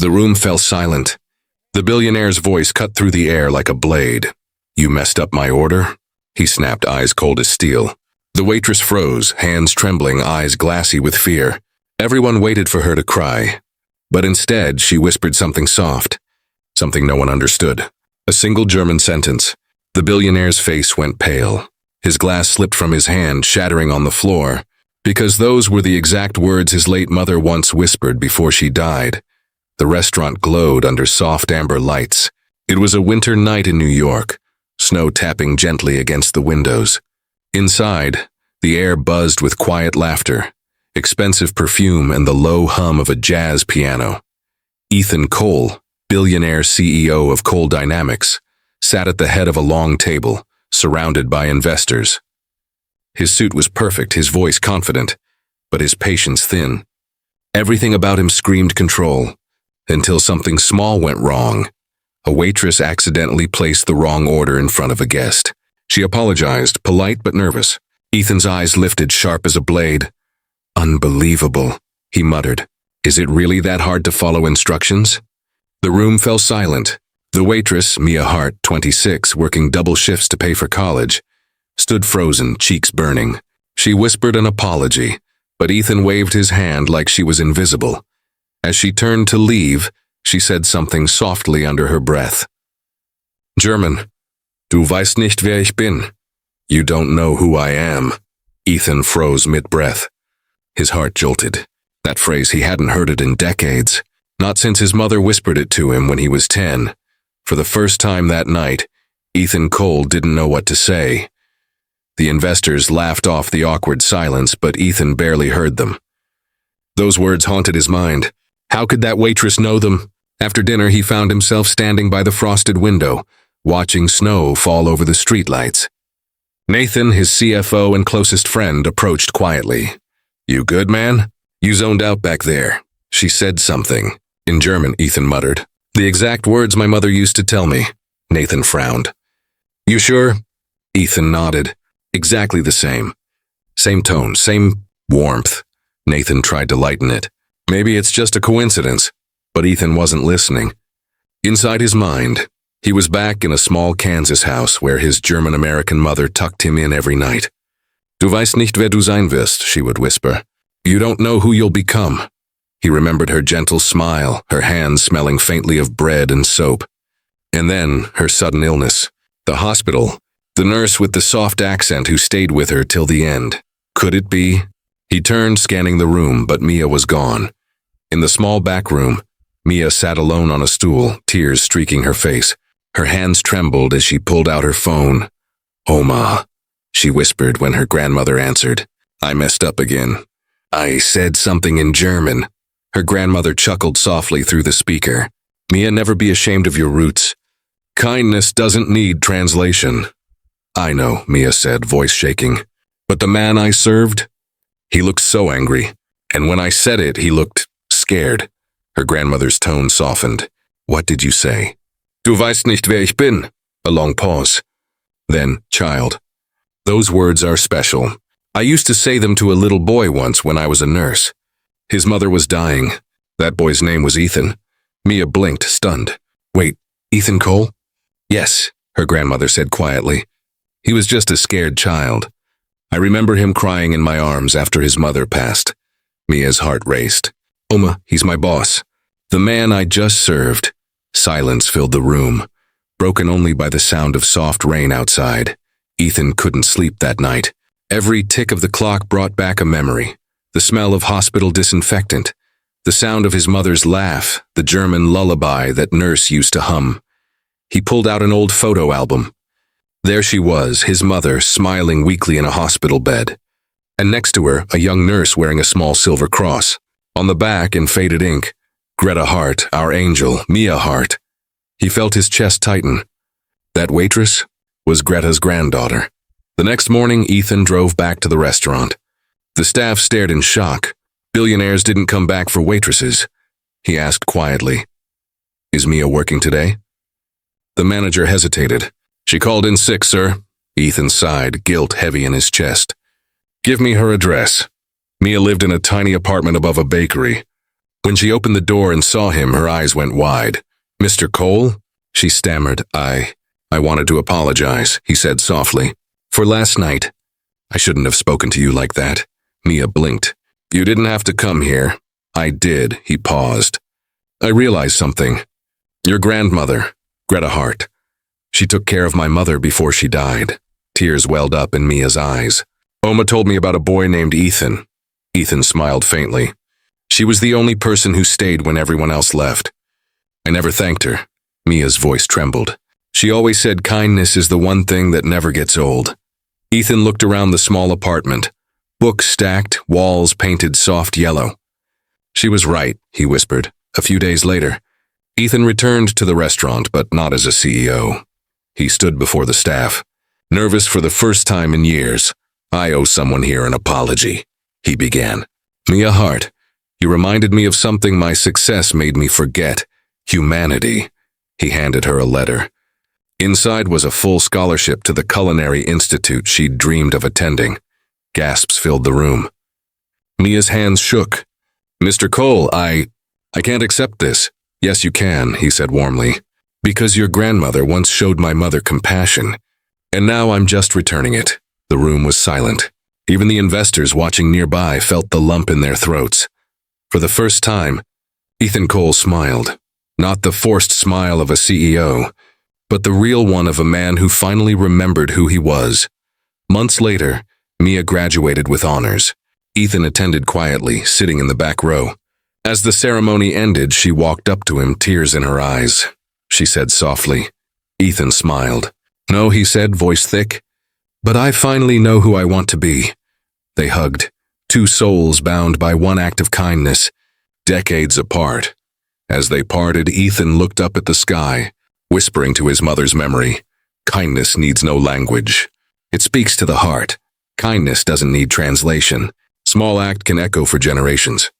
The room fell silent. The billionaire's voice cut through the air like a blade. "You messed up my order?" He snapped, eyes cold as steel. The waitress froze, hands trembling, eyes glassy with fear. Everyone waited for her to cry. But instead, she whispered something soft, something no one understood. A single German sentence. The billionaire's face went pale. His glass slipped from his hand, shattering on the floor, because those were the exact words his late mother once whispered before she died. The restaurant glowed under soft amber lights. It was a winter night in New York, snow tapping gently against the windows. Inside, the air buzzed with quiet laughter, expensive perfume, and the low hum of a jazz piano. Ethan Cole, billionaire CEO of Cole Dynamics, sat at the head of a long table, surrounded by investors. His suit was perfect, his voice confident, but his patience thin. Everything about him screamed control, until something small went wrong. A waitress accidentally placed the wrong order in front of a guest. She apologized, polite but nervous. Ethan's eyes lifted, sharp as a blade. "Unbelievable," he muttered. "Is it really that hard to follow instructions?" The room fell silent. The waitress, Mia Hart, 26, working double shifts to pay for college, stood frozen, cheeks burning. She whispered an apology, but Ethan waved his hand like she was invisible. As she turned to leave, she said something softly under her breath. German. "Du weißt nicht, wer ich bin." "You don't know who I am." Ethan froze mid-breath. His heart jolted. That phrase, he hadn't heard it in decades. Not since his mother whispered it to him when he was 10. For the first time that night, Ethan Cole didn't know what to say. The investors laughed off the awkward silence, but Ethan barely heard them. Those words haunted his mind. How could that waitress know them? After dinner, he found himself standing by the frosted window, watching snow fall over the streetlights. Nathan, his CFO and closest friend, approached quietly. "You good, man? You zoned out back there." She said something. In German, Ethan muttered. "The exact words my mother used to tell me." Nathan frowned. "You sure?" Ethan nodded. Exactly the same. Same tone, same warmth. Nathan tried to lighten it. Maybe it's just a coincidence. But Ethan wasn't listening. Inside his mind, he was back in a small Kansas house where his German-American mother tucked him in every night. "Du weißt nicht, wer du sein wirst," she would whisper. "You don't know who you'll become." He remembered her gentle smile, her hands smelling faintly of bread and soap. And then her sudden illness. The hospital. The nurse with the soft accent who stayed with her till the end. Could it be? He turned, scanning the room, but Mia was gone. In the small back room, Mia sat alone on a stool, tears streaking her face. Her hands trembled as she pulled out her phone. "Oma," she whispered when her grandmother answered. "I messed up again. I said something in German." Her grandmother chuckled softly through the speaker. "Mia, never be ashamed of your roots. Kindness doesn't need translation." "I know," Mia said, voice shaking. "But the man I served? He looked so angry. And when I said it, he looked scared." Her grandmother's tone softened. "What did you say?" "Du weißt nicht, wer ich bin." A long pause. Then, "Child." Those words are special. I used to say them to a little boy once when I was a nurse. His mother was dying. That boy's name was Ethan. Mia blinked, stunned. "Wait, Ethan Cole?" "Yes," her grandmother said quietly. "He was just a scared child. I remember him crying in my arms after his mother passed." Mia's heart raced. "Oma, he's my boss. The man I just served." Silence filled the room, broken only by the sound of soft rain outside. Ethan couldn't sleep that night. Every tick of the clock brought back a memory. The smell of hospital disinfectant, the sound of his mother's laugh, the German lullaby that nurse used to hum. He pulled out an old photo album. There she was, his mother, smiling weakly in a hospital bed. And next to her, a young nurse wearing a small silver cross. On the back, in faded ink, "Greta Hart, our angel, Mia Hart." He felt his chest tighten. That waitress was Greta's granddaughter. The next morning, Ethan drove back to the restaurant. The staff stared in shock. Billionaires didn't come back for waitresses. He asked quietly, "Is Mia working today?" The manager hesitated. "She called in sick, sir." Ethan sighed, guilt heavy in his chest. "Give me her address." Mia lived in a tiny apartment above a bakery. When she opened the door and saw him, her eyes went wide. "Mr. Cole?" She stammered. I wanted to apologize," he said softly. "For last night. I shouldn't have spoken to you like that." Mia blinked. "You didn't have to come here." "I did," he paused. "I realized something. Your grandmother, Greta Hart. She took care of my mother before she died." Tears welled up in Mia's eyes. "Oma told me about a boy named Ethan." Ethan smiled faintly. "She was the only person who stayed when everyone else left. I never thanked her." Mia's voice trembled. "She always said kindness is the one thing that never gets old." Ethan looked around the small apartment. Books stacked, walls painted soft yellow. "She was right," he whispered. A few days later, Ethan returned to the restaurant, but not as a CEO. He stood before the staff, nervous for the first time in years. "I owe someone here an apology," he began. "Mia Hart, you reminded me of something my success made me forget. Humanity." He handed her a letter. Inside was a full scholarship to the culinary institute she'd dreamed of attending. Gasps filled the room. Mia's hands shook. "Mr. Cole, I can't accept this." "Yes, you can," he said warmly. "Because your grandmother once showed my mother compassion, and now I'm just returning it." The room was silent. Even the investors watching nearby felt the lump in their throats. For the first time, Ethan Cole smiled. Not the forced smile of a CEO, but the real one of a man who finally remembered who he was. Months later, Mia graduated with honors. Ethan attended quietly, sitting in the back row. As the ceremony ended, she walked up to him, tears in her eyes. She said softly. Ethan smiled. "No," he said, voice thick. "But I finally know who I want to be." They hugged, two souls bound by one act of kindness, decades apart. As they parted, Ethan looked up at the sky, whispering to his mother's memory, "Kindness needs no language. It speaks to the heart. Kindness doesn't need translation. Small act can echo for generations."